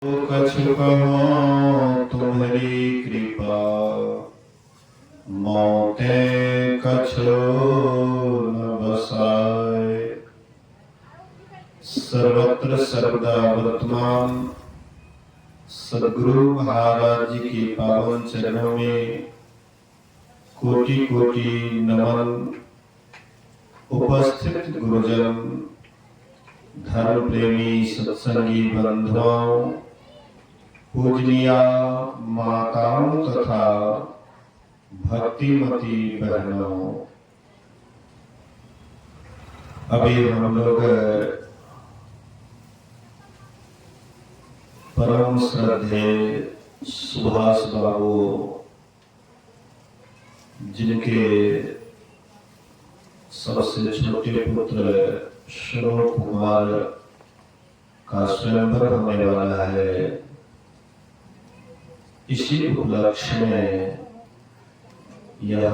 कछ कहो तुम्हारी कृपा, मोते कछ न बसाए। सर्वत्र सर्वदा वर्तमान सद्गुरु महाराज जी के पावन चरणों में कोटि कोटि नमन। उपस्थित गुरुजन, धर्म प्रेमी सत्संगी बंधुओं, पूजनीया माताओं तथा भक्तिमती बहनों, अभी हम लोग परम श्रद्धेय सुभाष बाबू, जिनके सबसे छोटे पुत्र श्रवण कुमार का स्वयंवर होने वाला है, इसी उपलक्ष्य में यह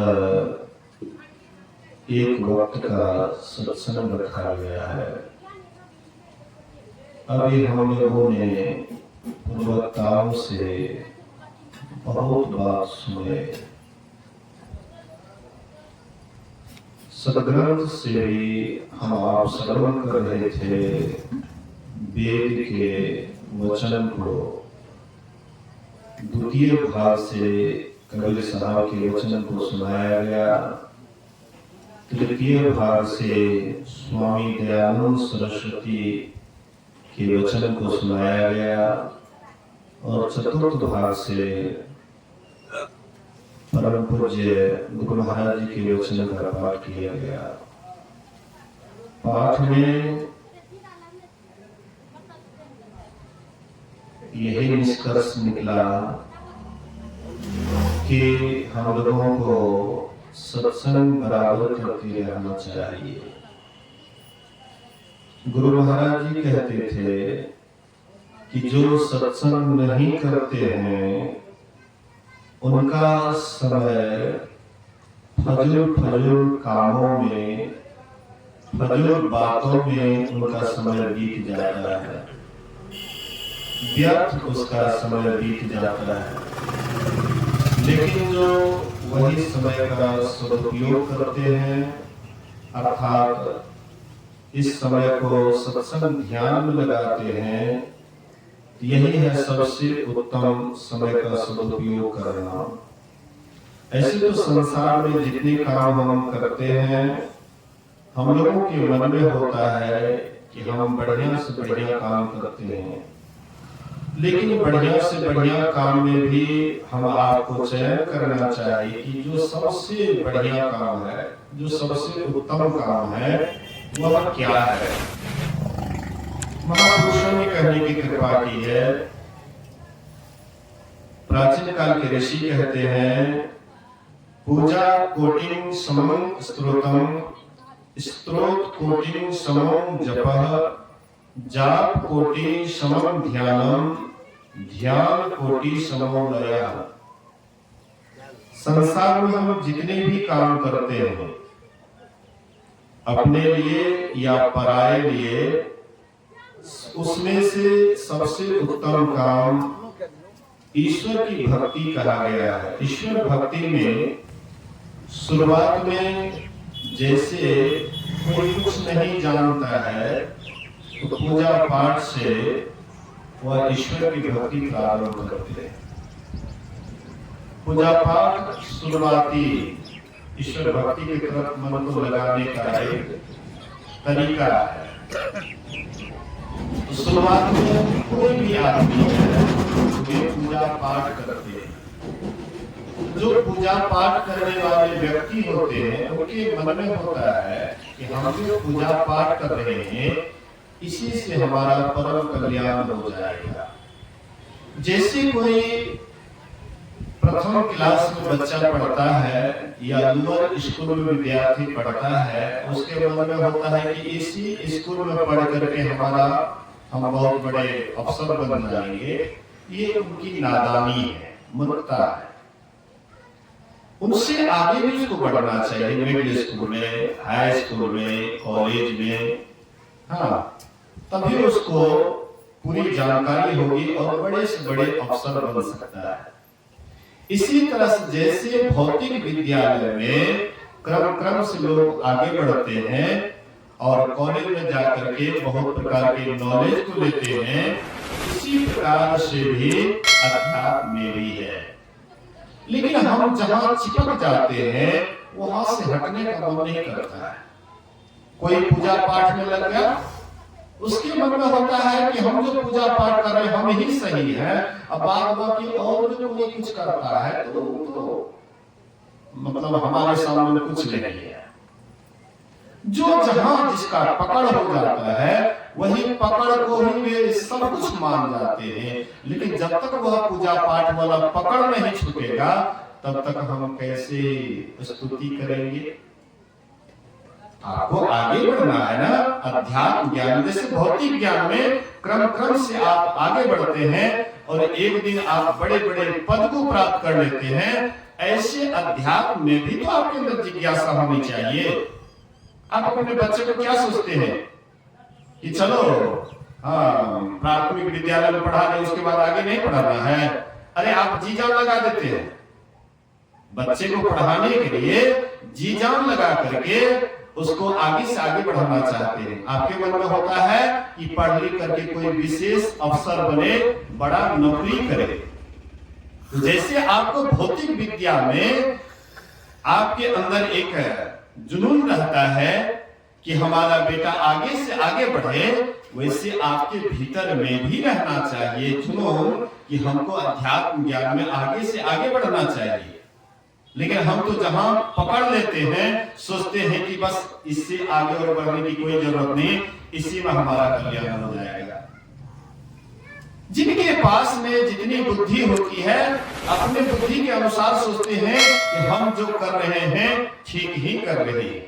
एक वक्त का सत्संग रखा गया है। अभी हम लोगों ने पूर्वताओं से बहुत बात सुने, सदग्रंथ से भी हम आप श्रवण कर रहे थे। वेद के वचन को द्वितीय भाग से कबीर साहब के वचन को सुनाया गया, तृतीय भाग से स्वामी दयानंद सरस्वती के वचन को सुनाया गया और चतुर्थ भाग से परम पूज्य गुरु महाराज जी के वचन का पाठ किया गया। पाठ में यही निष्कर्ष निकला कि हम लोगों को सत्संग बराबर करते रहना चाहिए। गुरु महाराज जी कहते थे कि जो सत्संग नहीं करते हैं उनका समय फजूल कामों में, फजूल बातों में उनका समय बीत जाता है, व्यर्थ उसका समय बीत जाता है। लेकिन जो वही समय का सदुपयोग करते हैं, अर्थात इस समय को सत्संग ध्यान में लगाते हैं, यही है सबसे उत्तम समय का सदुपयोग करना। ऐसे तो संसार में जितने काम हम करते हैं, हम लोगों के मन में होता है कि हम बढ़िया से बढ़िया काम करते हैं, लेकिन बढ़िया से बढ़िया काम में भी हम आपको चयन करना चाहिए कि जो सबसे बढ़िया काम है, जो सबसे उत्तम काम है, वह क्या है। महापुरुषों ने कहने की कृपा की है। प्राचीन काल के ऋषि कहते हैं, पूजा कोटिं समं स्तोत्रम, स्तोत्र कोटिं समं जपः, जाप कोटि समं ध्यानम, ध्यान कोटि समं लयः। संसार में हम जितने भी काम करते हैं, अपने लिए या पराये लिए, उसमें से सबसे उत्तम काम ईश्वर की भक्ति कहा गया है। ईश्वर भक्ति में शुरुआत में जैसे कोई कुछ नहीं जानता है तो पूजा पाठ से वह ईश्वर की भक्ति प्रारंभ करते हैं। पूजा पाठ शुरुआती ईश्वर भक्ति की तरफ मन को लगाने का एक तरीका है। तो शुरुआत में कोई भी आदमी है वे पूजा पाठ करते हैं। जो पूजा पाठ करने वाले व्यक्ति होते हैं, उनके मन में होता है कि हम जो पूजा पाठ कर रहे हैं, इसी से हमारा परम कल्याण हो जाएगा। जैसे कोई प्रथम क्लास में बच्चा पढ़ता है या लोअर स्कूल में विद्यार्थी पढ़ता है, उसके मन में होता है कि इसी स्कूल में पढ़ करके हम बहुत बड़े अफसर बन जाएंगे। ये उनकी नादानी है, मूर्खता है। उनसे आगे भी उसको बढ़ना चाहिए, मिडिल स्कूल में, हाई स्कूल में, कॉलेज में, हाँ, तभी उसको पूरी जानकारी होगी और बड़े से बड़े अफसर बन सकता है। इसी तरह से जैसे भौतिक विद्यालय में क्रम से लोग आगे बढ़ते हैं और कॉलेज में जाकर के बहुत प्रकार के नॉलेज को लेते हैं, इसी प्रकार से भी अध्यात्म में भी है। लेकिन हम जहां चिपक जाते हैं वहां से हटने का मन नहीं करता है। कोई पूजा पाठ में लग गया, उसके मन में होता है कि हम जो पूजा पाठ कर रहे हैं हम ही सही है, अब बाद बाकी और जो कोई कुछ करता है तो मतलब हमारे सामने कुछ नहीं है। जो जहां जिसका पकड़ हो जाता है वही पकड़ को ही वे सब कुछ मान जाते हैं। लेकिन जब तक वह पूजा पाठ वाला पकड़ नहीं छूटेगा तब तक हम कैसे स्तुति करेंगे। आपको आगे बढ़ना है ना, अध्यात्म ज्ञान जैसे भौतिक ज्ञान में क्रम से आप आगे बढ़ते हैं और एक दिन आप बड़े बड़े पद को प्राप्त कर लेते हैं। ऐसे अध्यात्म में भी तो आपके अंदर जिज्ञासा होनी चाहिए। आप अपने बच्चे को क्या सोचते हैं कि चलो प्राथमिक विद्यालय में पढ़ा दें, उसके बाद आगे नहीं पढ़ाना है। अरे आप जी जान लगा देते हैं बच्चे को पढ़ाने के लिए, जी जान लगा करके उसको आगे से आगे बढ़ाना चाहते हैं। आपके मन में होता है कि पढ़ लिख करके कोई विशेष अफसर बने, बड़ा नौकरी करे। तो जैसे आपको भौतिक विद्या में आपके अंदर एक जुनून रहता है कि हमारा बेटा आगे से आगे बढ़े, वैसे आपके भीतर में भी रहना चाहिए जुनून कि हमको अध्यात्म ज्ञान में आगे से आगे बढ़ना चाहिए। लेकिन हम तो जहां पकड़ लेते हैं सोचते हैं कि बस इससे आगे और बढ़ने की कोई जरूरत नहीं, इसी में हमारा कल्याण हो जाएगा। जिनके पास में जितनी बुद्धि होती है अपने बुद्धि के अनुसार सोचते हैं कि हम जो कर रहे हैं ठीक ही कर रहे हैं।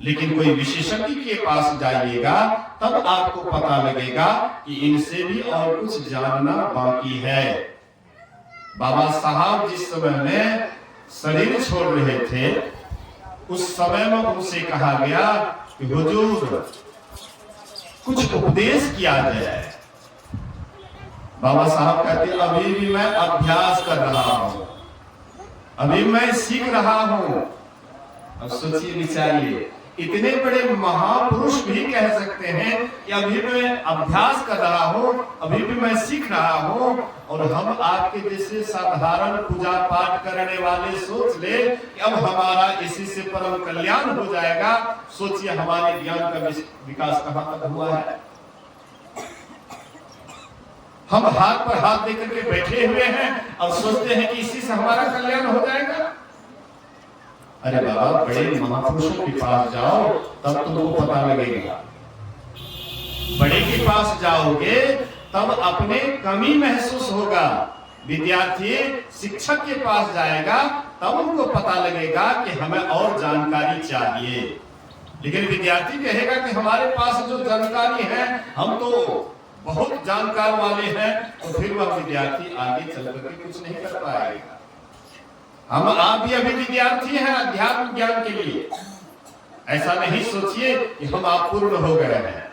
लेकिन कोई विशेषज्ञ के पास जाइएगा तब आपको पता लगेगा कि इनसे भी और कुछ जानना बाकी है। बाबा साहब जिस समय में शरीर छोड़ रहे थे उस समय में उनसे कहा गया कि हुजूर कुछ उपदेश किया जाए। बाबा साहब कहते अभी भी मैं अभ्यास कर रहा हूं, अभी मैं सीख रहा हूं। अब सोचिए विचारिए, इतने बड़े महापुरुष भी कह सकते हैं कि अभी मैं अभ्यास कर रहा हूं, अभी भी मैं सीख रहा हूं। और हम आपके जैसे साधारण पूजा पाठ करने वाले सोच ले कि अब हमारा इसी से परम कल्याण हो जाएगा। सोचिए हमारे ज्ञान का विकास कहां तक हुआ है। हम हाथ पर हाथ देकर के बैठे हुए हैं और सोचते हैं कि इसी से हमारा कल्याण हो जाएगा। अरे बाबा, बड़े महापुरुषों के पास जाओ तब तुमको पता लगेगा। बड़े के पास जाओगे तब अपने कमी महसूस होगा। विद्यार्थी शिक्षक के पास जाएगा तब उनको पता लगेगा कि हमें और जानकारी चाहिए। लेकिन विद्यार्थी कहेगा कि हमारे पास जो जानकारी है हम तो बहुत जानकार वाले हैं, तो फिर वह विद्यार्थी आगे चल करके कुछ नहीं कर पाएगा। हम आप भी अभी विद्यार्थी हैं अध्यात्म ज्ञान के लिए। ऐसा नहीं सोचिए कि हम आप पूर्ण हो गए हैं।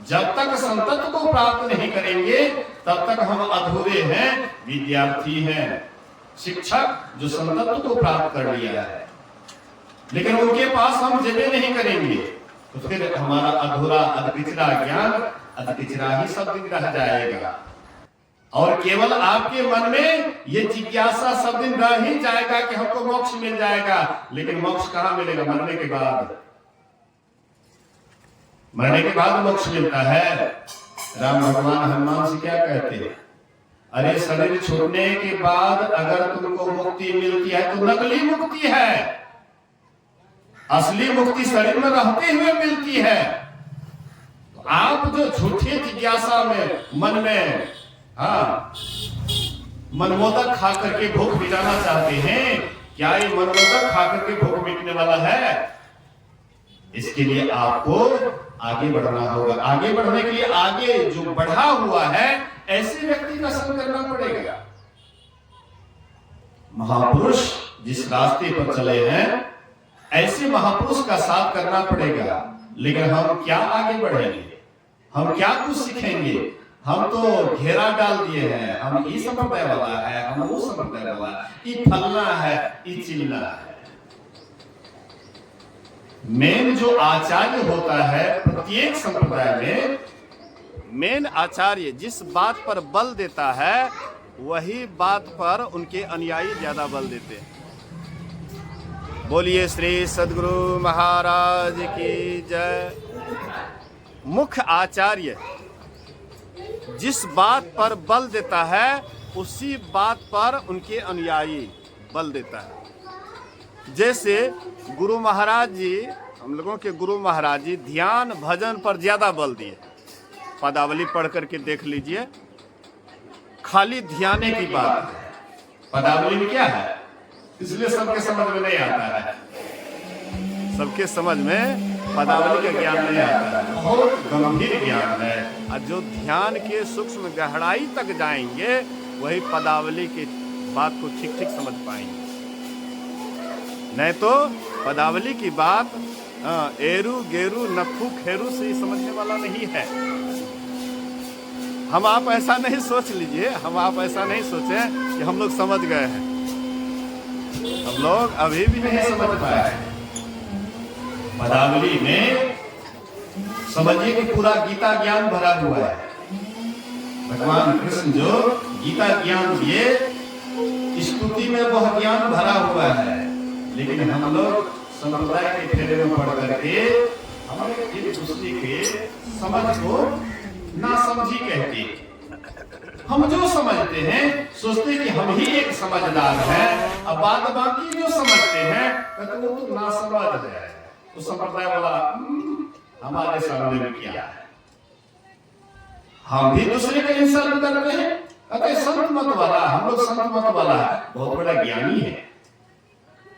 जब तक संतत्व को प्राप्त नहीं करेंगे तब तक हम अधूरे हैं, विद्यार्थी हैं। शिक्षक जो संतत्व को प्राप्त कर लिया है लेकिन उनके पास हम जबे नहीं करेंगे तो फिर हमारा अधूरा अधपिछड़ा ज्ञान अधपिछड़ा ही सब दिन रह जाएगा। और केवल आपके मन में ये जिज्ञासा सब दिन रह ही जाएगा कि हमको मोक्ष मिल जाएगा। लेकिन मोक्ष कहां मिलेगा? मरने के बाद। मरने के बाद मोक्ष मिलता है। राम भगवान हनुमान से क्या कहते हैं? अरे शरीर छोड़ने के बाद अगर तुमको मुक्ति मिलती है तो नकली मुक्ति है, असली मुक्ति शरीर में रहते हुए मिलती है। तो आप जो झूठे जिज्ञासा में मन में मनमोदक खा करके भूख मिटाना चाहते हैं, क्या ये मनमोदक खा करके भूख मिटने वाला है? इसके लिए आपको आगे बढ़ना होगा। आगे बढ़ने के लिए आगे जो बढ़ा हुआ है ऐसे व्यक्ति का संग करना पड़ेगा। महापुरुष जिस रास्ते पर चले हैं ऐसे महापुरुष का साथ करना पड़ेगा। लेकिन हम क्या आगे बढ़ेंगे? हम क्या कुछ सीखेंगे? हम तो घेरा डाल दिए हैं, हम ई संप्रदाय वाला है, हम वो संप्रदाय वाला, ई फलना है, ई चिल्ला है। मेन जो आचार्य होता है प्रत्येक संप्रदाय में, मेन आचार्य जिस बात पर बल देता है वही बात पर उनके अनुयायी ज्यादा बल देते हैं। बोलिए श्री सद्गुरु महाराज की जय। मुख्य आचार्य जिस बात पर बल देता है उसी बात पर उनके अनुयायी बल देता है। जैसे गुरु महाराज जी, हम लोगों के गुरु महाराज जी ध्यान भजन पर ज्यादा बल दिए। पदावली पढ़ करके देख लीजिए, खाली ध्याने की बात है। पदावली में क्या है, इसलिए सबके समझ में नहीं आता है, सबके समझ में पदावली का ज्ञान नहीं आता है, बहुत गंभीर ज्ञान है। और जो ध्यान के सूक्ष्म गहराई तक जाएंगे वही पदावली की बात को ठीक ठीक समझ पाएंगे। नहीं तो पदावली की बात एरू गेरू नथु खेरू से समझने वाला नहीं है। हम आप ऐसा नहीं सोच लीजिए, हम आप ऐसा नहीं सोचें कि हम लोग समझ गए हैं। हम लोग अभी भी नहीं समझ पाए। पदावली में समझिए कि पूरा गीता ज्ञान भरा हुआ है। भगवान कृष्ण जो गीता ज्ञान दिए, स्तुति में वह ज्ञान भरा हुआ है, लेकिन हम लोग संप्रदाय के फेरे में पढ़ करके हमें एक दूसरे के समझ को ना समझी कहते। हम जो समझते हैं सोचते कि हम ही एक समझदार हैं, अब बाद बाकी जो समझते हैं कहते वो तो ना समझ है, तो संप्रदाय वाला हमारे सामने में क्या है। हम भी दूसरे का इंसल्ट करते हैं, कहते संत मत वाला, हम लोग संत मत वाला है, बहुत बड़ा ज्ञानी है।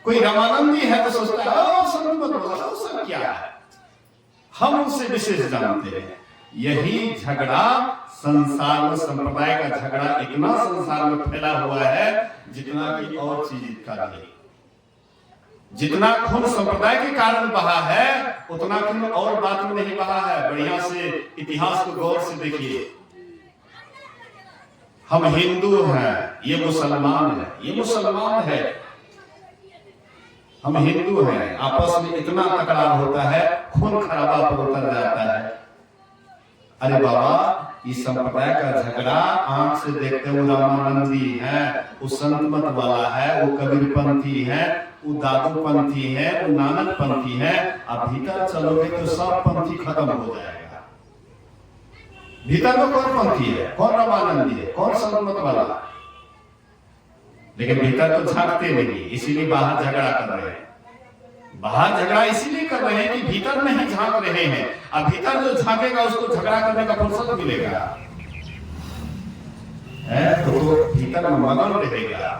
कोई रामानंदी है तो सोचता है संत मत वाला, वो सब क्या है, हम उनसे विशेष जानते हैं। यही झगड़ा संसार में, संप्रदाय का झगड़ा इतना संसार में फैला हुआ है जितना कि और चीज का नहीं। जितना खून संप्रदाय के कारण बहा है उतना खून और बात में नहीं बहा है। बढ़िया से इतिहास को गौर से देखिए। हम हिंदू हैं, ये मुसलमान है, ये मुसलमान है, हम हिंदू हैं, आपस में इतना तकरार होता है, खून खराबा पर उतर जाता है। अरे बाबा, इस संप्रदाय का झगड़ा आंख से देखते हुए रामानंदी है, वो संत मत वाला है, वो कबीर पंथी है, वो दादू पंथी है, वो नानक पंथी है। अब भीतर चलोगे तो सब पंथी खत्म हो जाएगा। भीतर में कौन पंथी है, कौन रामानंदी है, कौन संत मत वाला, लेकिन भीतर तो झांकते नहीं, इसीलिए बाहर झगड़ा कर रहे हैं। बाहर झगड़ा इसीलिए कर रहे हैं कि भीतर नहीं झांक रहे हैं। अब भीतर जो झांकेगा उसको झगड़ा करने का फुर्सत मिलेगा, तो भीतर में मगन रहेगा।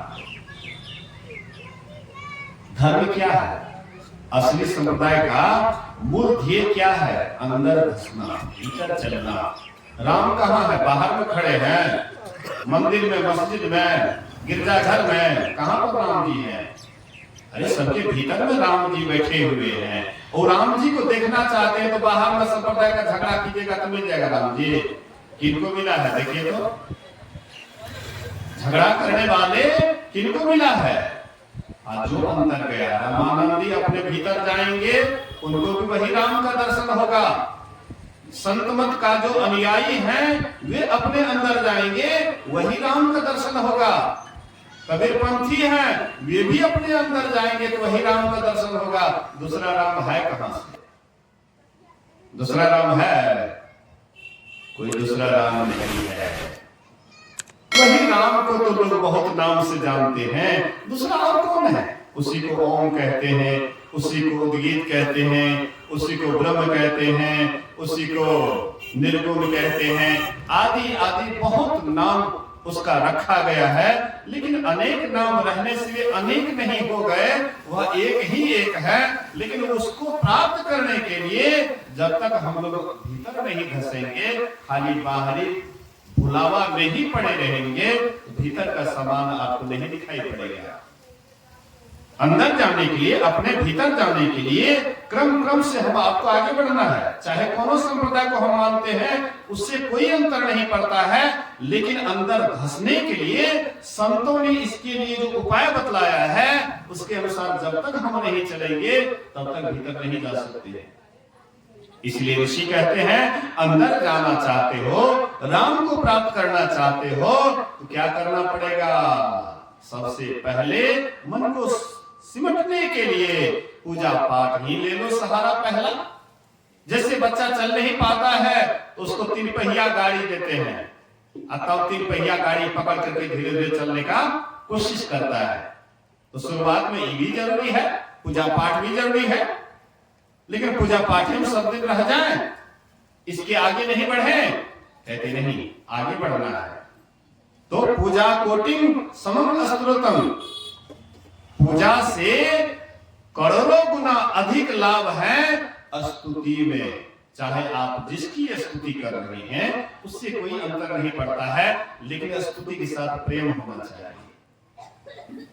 धर्म क्या है, असली संप्रदाय का मूल ध्येय क्या है, अंदर घुसना, भीतर चलना। राम कहाँ है, बाहर में खड़े हैं, मंदिर में, मस्जिद में, गिरजाघर में, कहाँ पर राम जी हैं? अरे सबके भीतर में राम जी बैठे हुए हैं। और राम जी को देखना चाहते हैं तो बाहर में संप्रदाय का झगड़ा कीजिएगा तो मिल जाएगा राम जी। किनको मिला है देखिए तो, झगड़ा करने वाले किनको मिला है? आज जो अंदर गया, रामानंदी अपने भीतर जाएंगे उनको भी वही राम का दर्शन होगा। संत मत का जो अनुयायी हैं वे अपने अंदर जाएंगे, वही राम का दर्शन होगा। कबीर पंथी हैं, वे भी अपने अंदर जाएंगे तो वही राम का दर्शन होगा। दूसरा राम है कहां से? दूसरा राम है? कोई दूसरा राम नहीं है। वही राम को तो लोग बहुत नाम से जानते हैं, दूसरा और कौन है? उसी को ओम कहते हैं, उसी को उद्गीत कहते हैं, उसी को ब्रह्म कहते हैं, उसी को निर्गुण कहते हैं, आदि आदि बहुत नाम उसका रखा गया है। लेकिन अनेक नाम रहने से वे अनेक नहीं हो गए, वह एक ही एक है। लेकिन उसको प्राप्त करने के लिए जब तक हम लोग भीतर नहीं घसेंगे, खाली बाहरी भुलावा में ही पड़े रहेंगे, भीतर का सामान आपको नहीं दिखाई पड़ेगा। अंदर जाने के लिए, अपने भीतर जाने के लिए क्रम क्रम से हम आपको आगे बढ़ना है। चाहे कौन संप्रदाय को हम मानते हैं, उससे कोई अंतर नहीं पड़ता है, लेकिन अंदर धंसने के लिए संतों ने इसके लिए जो उपाय बतलाया है, उसके अनुसार जब तक हम नहीं चलेंगे तब तक भीतर नहीं जा सकते। इसलिए ऋषि कहते हैं, अंदर जाना चाहते हो, राम को प्राप्त करना चाहते हो, तो क्या करना पड़ेगा? सबसे पहले मन को सिमटने के लिए पूजा पाठ ही ले लो सहारा पहला। जैसे बच्चा चल नहीं पाता है तो उसको 3 पहिया गाड़ी देते हैं, तब 3 पहिया गाड़ी पकड़ करके धीरे धीरे चलने का कोशिश करता है। तो शुरुआत में ये भी जरूरी है, पूजा पाठ भी जरूरी है, लेकिन पूजा पाठ में सब दिन रह जाए, इसके आगे नहीं बढ़े? कहते नहीं, आगे बढ़ना है। तो पूजा कोटिंग समम स्तोत्रम, पूजा से करोड़ों गुना अधिक लाभ है स्तुति में। चाहे आप जिसकी स्तुति कर रहे हैं उससे कोई अंतर नहीं पड़ता है, लेकिन स्तुति के साथ प्रेम होना चाहिए।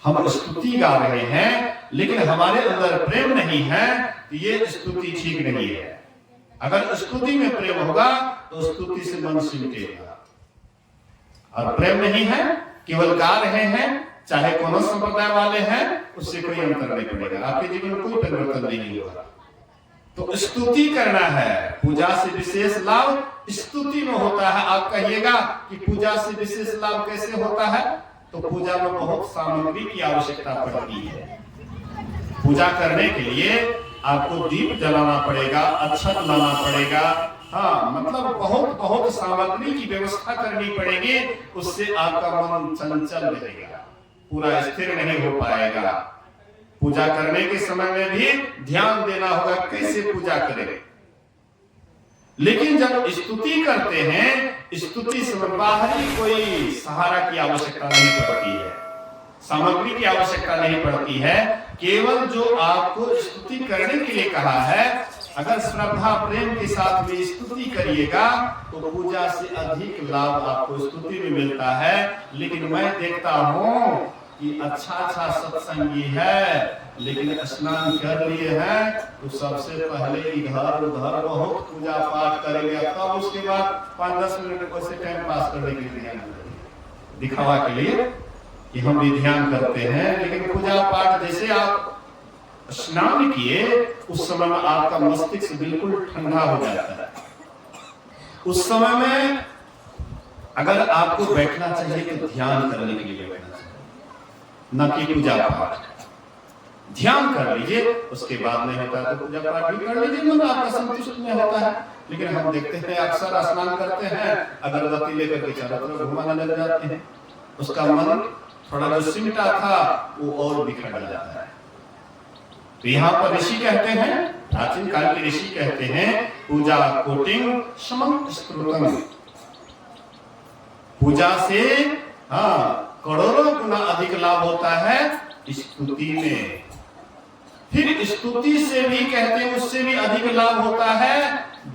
हम स्तुति गा रहे हैं लेकिन हमारे अंदर प्रेम नहीं है, तो ये स्तुति ठीक नहीं है। अगर स्तुति में प्रेम होगा तो स्तुति से मन सिमटेगा, और प्रेम नहीं है, केवल गा रहे हैं, चाहे कौन संप्रदाय वाले हैं, उससे कोई अंतर नहीं पड़ेगा, आपके जीवन में कोई परिवर्तन नहीं होगा। तो स्तुति करना है, पूजा से विशेष लाभ स्तुति में होता है। आप कहिएगा कि पूजा से विशेष लाभ कैसे होता है? तो पूजा में बहुत सामग्री की आवश्यकता पड़ती है। पूजा करने के लिए आपको दीप जलाना पड़ेगा, अक्षत लाना पड़ेगा, हाँ, मतलब बहुत बहुत सामग्री की व्यवस्था करनी पड़ेगी। उससे आपका मन चंचल रहेगा, पूरा स्थिर नहीं हो पाएगा। पूजा करने के समय में भी ध्यान देना होगा कैसे पूजा करें। लेकिन जब स्तुति करते हैं, स्तुति से बाहरी कोई सहारा की आवश्यकता नहीं पड़ती है, सामग्री की आवश्यकता नहीं पड़ती है। केवल जो आपको स्तुति करने के लिए कहा है, अगर श्रद्धा प्रेम के साथ में स्तुति करिएगा तो पूजा से अधिक लाभ आपको स्तुति में मिलता है। लेकिन मैं देखता हूँ कि अच्छा सत्संगी है, लेकिन स्नान कर लिए हैं तो सबसे पहले इधर उधर बहुत पूजा पाठ करेंगे, तब उसके बाद 5-10 मिनट को से टाइम पास करने के लिए दिखावा के लिए कि हम भी ध्यान करते हैं। लेकिन पूजा पाठ जैसे आप स्नान किए, उस समय में आपका मस्तिष्क बिल्कुल ठंडा हो जाता है। उस समय में अगर आपको बैठना चाहिए तो ध्यान करने के लिए बैठना चाहिए, न कि पूजा पाठ। ध्यान कर लीजिए, उसके बाद नहीं होता तो पूजा पाठ भी कर लीजिए, मन आपका संतुष्ट नहीं होता है। लेकिन हम देखते हैं अक्सर स्नान करते हैं, अगरबत्ती लेकर के चारों तरफ घुमाने लग जाते हैं, उसका मन थोड़ा जो सिमटा था वो और बिखर जाता है। तो यहाँ पर ऋषि कहते हैं, प्राचीन काल के ऋषि कहते हैं, पूजा कोटिंग समम स्तोत्रम, पूजा से करोड़ों गुना अधिक लाभ होता है स्तुति में। फिर स्तुति से भी कहते हैं उससे भी अधिक लाभ होता है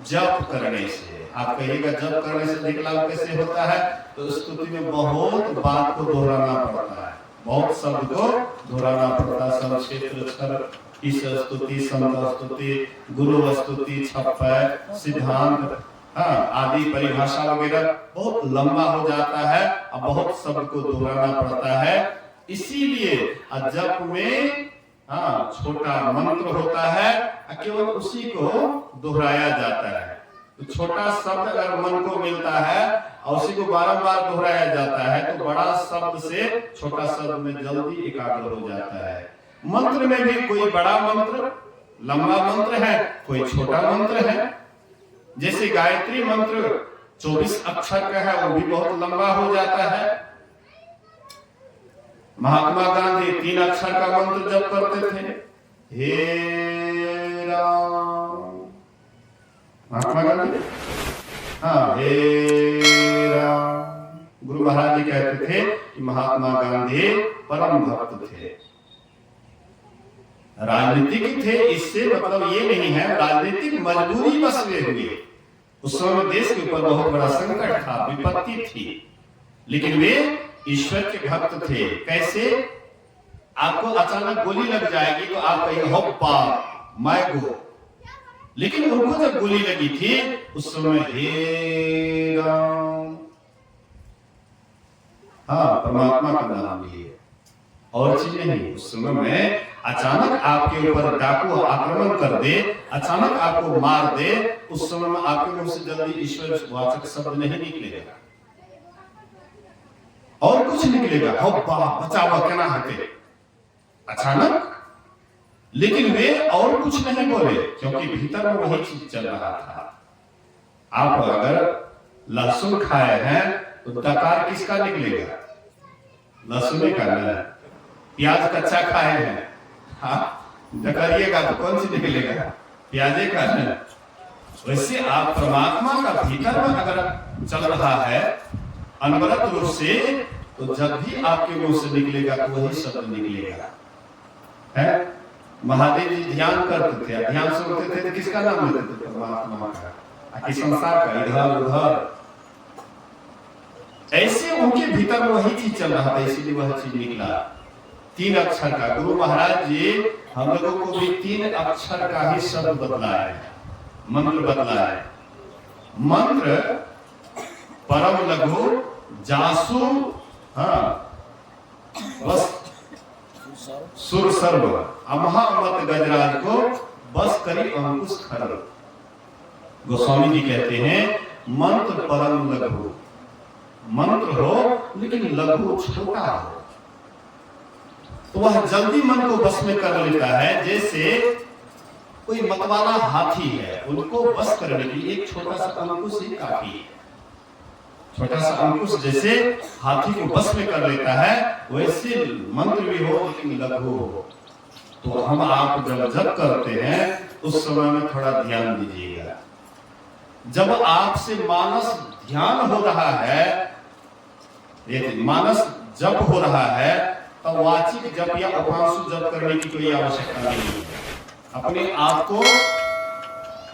जप करने से। आप कहिएगा जप करने से अधिक लाभ कैसे होता है? तो स्तुति में बहुत बात को दोहराना पड़ता है, बहुत शब्द को दोहराना पड़ता है। सब क्षेत्र ईश स्तुति, संत स्तुति, गुरु स्तुति, छप्पय, सिद्धांत, आदि परिभाषा वगैरह बहुत लंबा हो जाता है और बहुत शब्द को दोहराना पड़ता है। इसीलिए जप में छोटा मंत्र होता है, केवल उसी को दोहराया जाता है। तो छोटा शब्द अगर मन को मिलता है और उसी को बारंबार दोहराया जाता है तो बड़ा शब्द से छोटा शब्द में जल्दी एकाग्र हो जाता है। मंत्र में भी कोई बड़ा मंत्र, लंबा मंत्र है, कोई छोटा मंत्र है। जैसे गायत्री मंत्र 24 अक्षर का है, वो भी बहुत लंबा हो जाता है। महात्मा गांधी 3 अक्षर का मंत्र जप करते थे, हे राम। महात्मा गांधी, हे राम। गुरु महाराज जी कहते थे कि महात्मा गांधी परम भक्त थे, राजनीतिक थे। इससे मतलब ये नहीं है राजनीतिक मजबूरी बस वे हुए। उस समय देश के ऊपर बहुत बड़ा संकट था, विपत्ति थी, लेकिन वे ईश्वर के भक्त थे। कैसे? आपको अचानक गोली लग जाएगी तो आप कहिए होप्पा मैं गो, लेकिन उनको जब गोली लगी थी उस समय हे राम, हाँ परमात्मा का नाम लिए और चीज नहीं। उस समय में अचानक आपके ऊपर डाकू आक्रमण कर दे, अचानक आपको मार दे, उस समय में आपके मुंह से जल्दी ईश्वर वाचक शब्द नहीं निकलेगा और कुछ निकलेगा होप्पा बचावा कहना हटे अचानक। लेकिन वे और कुछ नहीं बोले क्योंकि भीतर में वही चीज चल रहा था। आप अगर लहसुन खाए हैं तो डकार किसका निकलेगा? लहसुन का ना। प्याज कच्चा खाए हैं, हाँ डकारिएगा तो कौन सी निकलेगा? प्याजे का ना। वैसे आप परमात्मा का भीतर में अगर चल रहा है अनवरत रूप से, तो जब भी आपके मुंह से निकलेगा तो वही शब्द निकलेगा है। महादेव जी ध्यान करते थे, ध्यान सुनते थे तो किसका नाम लेते थे? परमात्मा का, कि संसार का इधर उधर। ऐसे उनके भीतर वही चीज चल रहा था, इसीलिए वह चीज निकला 3 अक्षर का। गुरु महाराज जी हम लोगों को भी 3 अक्षर का ही शब्द बतलाए, मंत्र बतलाए। मंत्र परम लघु जासु, हाँ बस सुर सर्व अमहा मत गजराज को बस करी अंकुश खर। गोस्वामी जी कहते हैं मंत्र परम लघु, मंत्र हो लेकिन लघु छोटा हो तो वह जल्दी मन को बस में कर लेता है। जैसे कोई मतवाला हाथी है, उनको बस करने के लिए एक छोटा सा अंकुश ही काफी है। छोटा सा अंकुश जैसे हाथी को बस में कर लेता है, वैसे मंत्र भी हो लेकिन लघु हो। तो हम आप जब जप करते हैं उस समय में थोड़ा ध्यान दीजिएगा। जब आपसे मानस ध्यान हो रहा है, मानस जप हो रहा है, तब वाचिक जप या उपांशु जप करने की कोई आवश्यकता नहीं है। अपने आप को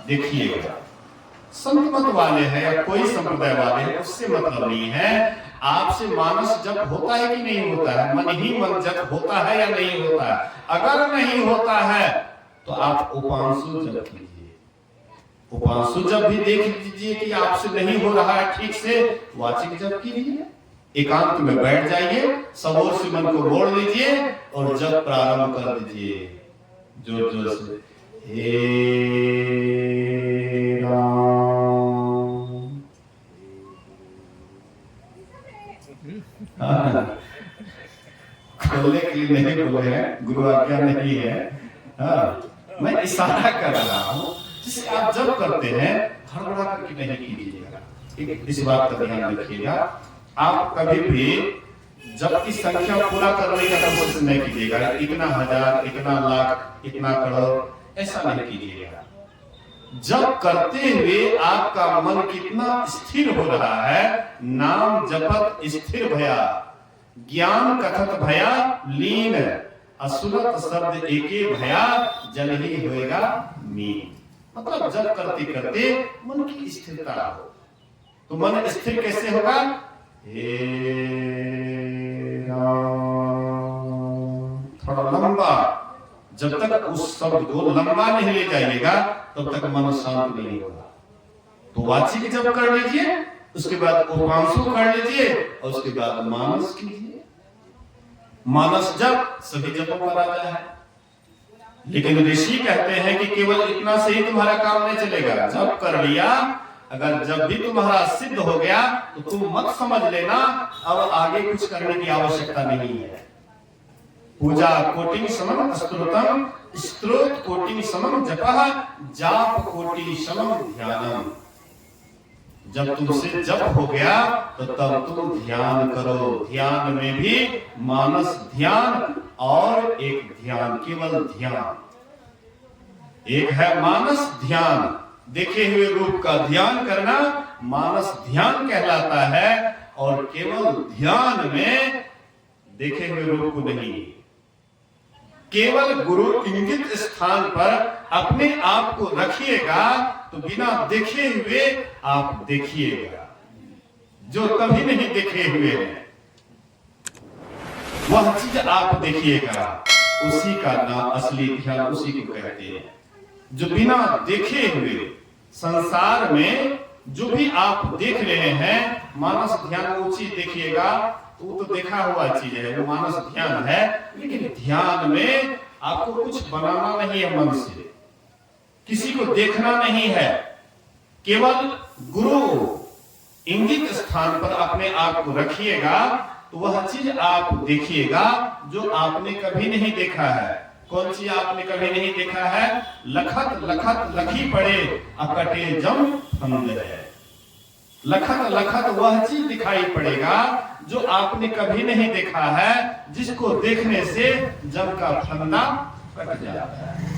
देखिएगा। संत मत वाले हैं या कोई संप्रदाय वाले हैं उससे मतलब नहीं है। आपसे मानस जप होता है कि नहीं होता है? मन ही मन जप होता है या नहीं होता है? अगर नहीं होता है तो आप उपांशु जप कीजिए। उपांशु जप भी देख लीजिए कि आपसे नहीं हो रहा है ठीक से, वाचिक जप कीजिए। एकांत में बैठ जाइए, सब ओर से मन को मोड़ लीजिए और जप प्रारंभ कर दीजिए जोर जोर से। हे खोलने के लिए नहीं बोले हैं, गुरु आज्ञा नहीं है। मैं इशारा कर रहा हूँ जिसे आप जब करते हैं हड़बड़ा करके नहीं कीजिएगा। इस बात का ध्यान रखिएगा। आप कभी भी जब की संख्या पूरा करने का कोशिश नहीं कीजिएगा। इतना हजार, इतना लाख, इतना करोड़ ऐसा नहीं कीजिएगा। जब करते हुए आपका मन कितना स्थिर हो रहा है, नाम जपत स्थिर भया, ज्ञान कथत भया लीन, असुरत शब्द एके भया जल ही होएगा मीन। मतलब जब करते करते मन की स्थिरता हो। तो मन स्थिर कैसे होगा? थोड़ा लंबा, जब तक उस शब्द को लंबा नहीं ले जाइएगा तब तक मन शांत नहीं होगा। तो वाचिक जप कर लीजिए, उसके बाद उपांशु कर लीजिए और उसके बाद मानस कीजिए। मानस जप सभी जपों का राजा है। लेकिन ऋषि कहते हैं कि केवल इतना से ही तुम्हारा काम नहीं चलेगा। जप कर लिया, अगर जब भी तुम्हारा सिद्ध हो गया तो तुम मत समझ लेना अब आगे कुछ करने की आवश्यकता नहीं है। पूजा कोटि समम स्तोत्रम, स्तोत्र कोटि समम जपः, जाप कोटि समम ध्यानम। जब तुमसे जप हो गया तो तब तुम ध्यान करो। ध्यान में भी मानस ध्यान और एक ध्यान, केवल ध्यान। एक है मानस ध्यान, देखे हुए रूप का ध्यान करना मानस ध्यान कहलाता है। और केवल ध्यान में देखे हुए रूप को नहीं, केवल गुरु इंगित स्थान पर अपने आप को रखिएगा तो बिना देखे हुए आप देखिएगा जो कभी नहीं देखे हुए हैं। वह चीज आप देखिएगा, उसी का नाम असली ध्यान उसी को कहते हैं। जो बिना देखे हुए संसार में जो भी आप देख रहे हैं, मानस ध्यान ऊंची देखिएगा तो वो तो देखा हुआ चीज है, वो मानस ध्यान है। लेकिन ध्यान में आपको कुछ बनाना नहीं है, मन से किसी को देखना नहीं है, केवल गुरु इंगित स्थान पर अपने आप को रखिएगा तो वह चीज आप देखिएगा जो आपने कभी नहीं देखा है। कौन चीज आपने कभी नहीं देखा है? लखत लखत लखी पड़े अकटे जम फंद है। लखत लखत वह चीज दिखाई पड़ेगा जो आपने कभी नहीं देखा है, जिसको देखने से जम का फंदा कट जाता है।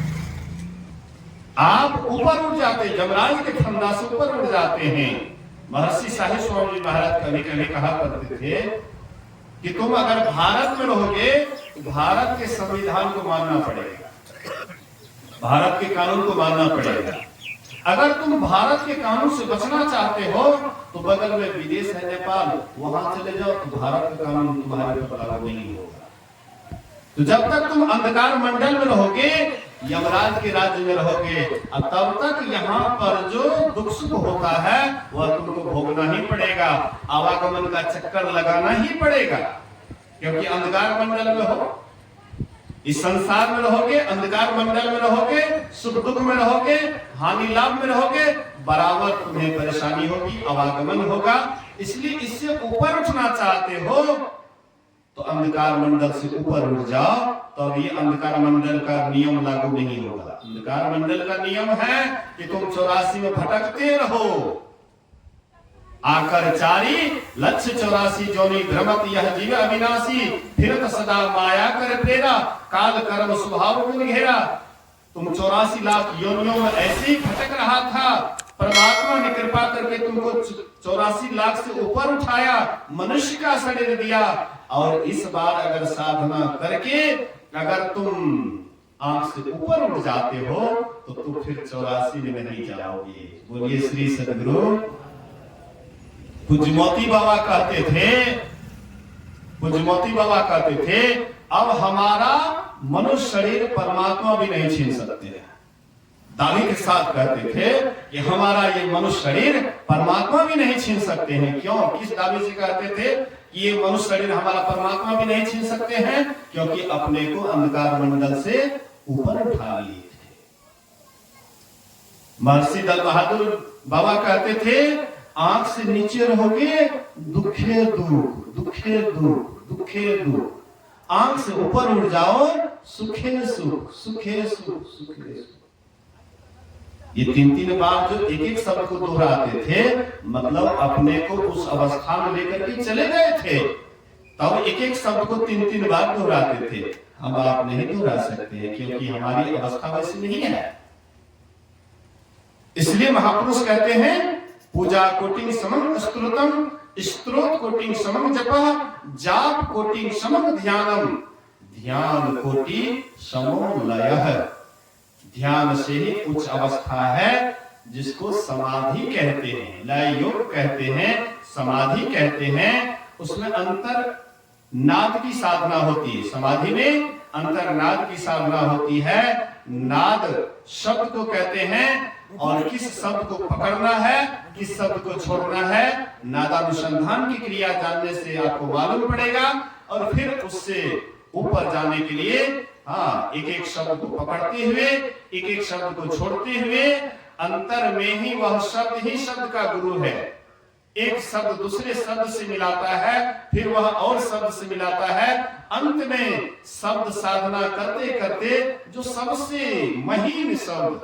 आप ऊपर उठ जाते, जमराज के फंदा से ऊपर उठ जाते हैं। महर्षि साहिब स्वामी महाराज कभी कभी कहा करते थे कि तुम अगर भारत में रहोगे तो भारत के संविधान को मानना पड़ेगा, भारत के कानून को मानना पड़ेगा। अगर तुम भारत के कानून से बचना चाहते हो तो बगल में विदेश है नेपाल, वहां चले जाओ तो भारत का कानून तुम्हारे पर लागू नहीं होगा। तो जब तक तुम अंधकार मंडल में रहोगे, यमराज के राज्य में रहोगे, तब तक यहाँ पर जो दुख सुख होता है वह तुमको भोगना ही पड़ेगा, आवागमन का चक्कर लगाना ही पड़ेगा। क्योंकि अंधकार मंडल में हो, इस संसार में रहोगे, अंधकार मंडल में रहोगे, सुख दुख में रहोगे, हानि लाभ में रहोगे, बराबर तुम्हें परेशानी होगी, आवागमन होगा। इसलिए इससे ऊपर उठना चाहते हो तो अंधकार मंडल से ऊपर उठ जाओ, तो अब ये अंधकार मंडल का नियम लागू नहीं होगा। अंधकार मंडल का नियम है कि तुम 84 में भटकते रहो। आकर चारी लक्ष्य 84 जोनी भ्रमत यह जीव अविनाशी, फिरत सदा माया कर प्रेरा, काल कर्म स्वभाव गुण घेरा। तुम 84 लाख योनियों में ऐसे ही भटक रहा था, परमात्मा ने कृपा करके तुमको 84 लाख से ऊपर उठाया, मनुष्य का शरीर दिया। और इस बार अगर साधना करके अगर तुम आंख से ऊपर उठ जाते हो तो तुम फिर 84 में नहीं जाओगे। बोलिए श्री सद्गुरु। पूज्य मोती बाबा कहते थे, पूज्य मोती बाबा कहते थे, अब हमारा मनुष्य शरीर परमात्मा भी नहीं छीन सकते। दावी के साथ कहते थे कि हमारा ये मनुष्य शरीर परमात्मा भी नहीं छीन सकते हैं। क्यों? किस दावी से कहते थे कि ये मनुष्य शरीर हमारा परमात्मा भी नहीं छीन सकते हैं? क्योंकि अपने को अंधकार मंडल से ऊपर उठा लिए थे। महर्षि दल बहादुर बाबा कहते थे, आंख से नीचे रहोगे दुखे दुख, दुखे दुख, दुखे दुख। आंख से ऊपर उठ जाओ सुखे सुख, सुखे सुख, सुखे सुख। ये 3-3 बार जो एक एक शब्द को दोहराते थे, मतलब अपने को उस अवस्था में लेकर के चले गए थे। तब एक एक शब्द को 3-3 बार दोहराते थे। हम आप नहीं दोहरा सकते क्योंकि हमारी अवस्था वैसी नहीं है। इसलिए महापुरुष कहते हैं, पूजा कोटिंग समं स्तोत्रम, स्त्रोत कोटिंग समं जपः, जाप कोटिंग समं ध्यानम, ध्यान कोटि समो लयः। ध्यान से ही उच्च अवस्था है जिसको समाधि कहते हैं, लय योग कहते हैं, समाधि कहते हैं। उसमें अंतर नाद की साधना होती है। समाधि में अंतरनाद की साधना होती है। नाद शब्द को कहते हैं और किस शब्द को पकड़ना है, किस शब्द को छोड़ना है, नादानुसंधान की क्रिया जानने से आपको मालूम पड़ेगा। और फिर उससे ऊपर जाने के लिए एक एक शब्द को पकड़ते हुए, एक एक शब्द को छोड़ते हुए, अंतर में ही वह शब्द ही शब्द का गुरु है। एक शब्द दूसरे शब्द से मिलाता है, फिर वह और शब्द से मिलाता है। अंत में शब्द साधना करते करते जो सबसे महीन शब्द,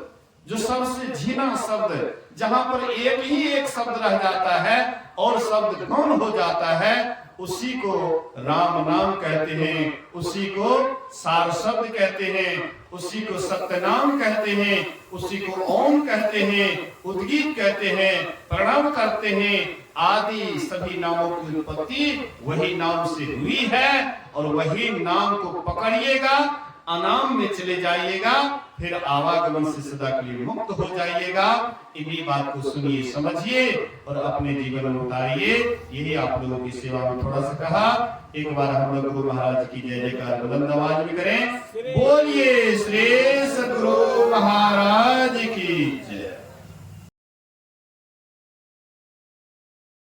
जो सबसे झीना शब्द, जहां पर एक ही एक शब्द रह जाता है और शब्द गौण हो जाता है, उसी को राम नाम कहते हैं, उसी को सार शब्द कहते हैं, उसी को सत्य नाम कहते हैं, उसी को ओम कहते हैं, उद्गीत कहते हैं, प्रणव करते हैं। आदि सभी नामों की उत्पत्ति वही नाम से हुई है और वही नाम को पकड़िएगा। अनाम में चले जाइएगा, फिर आवागमन से सदा के लिए मुक्त हो जाइएगा। इन्हीं बात को सुनिए, समझिए और अपने जीवन में उतारिए। यही आप लोगों की सेवा में थोड़ा सा कहा। एक बार हम लोग गुरु महाराज की जय जयकार बुलंद आवाज में करें। बोलिए श्री सद्गुरु महाराज की जय।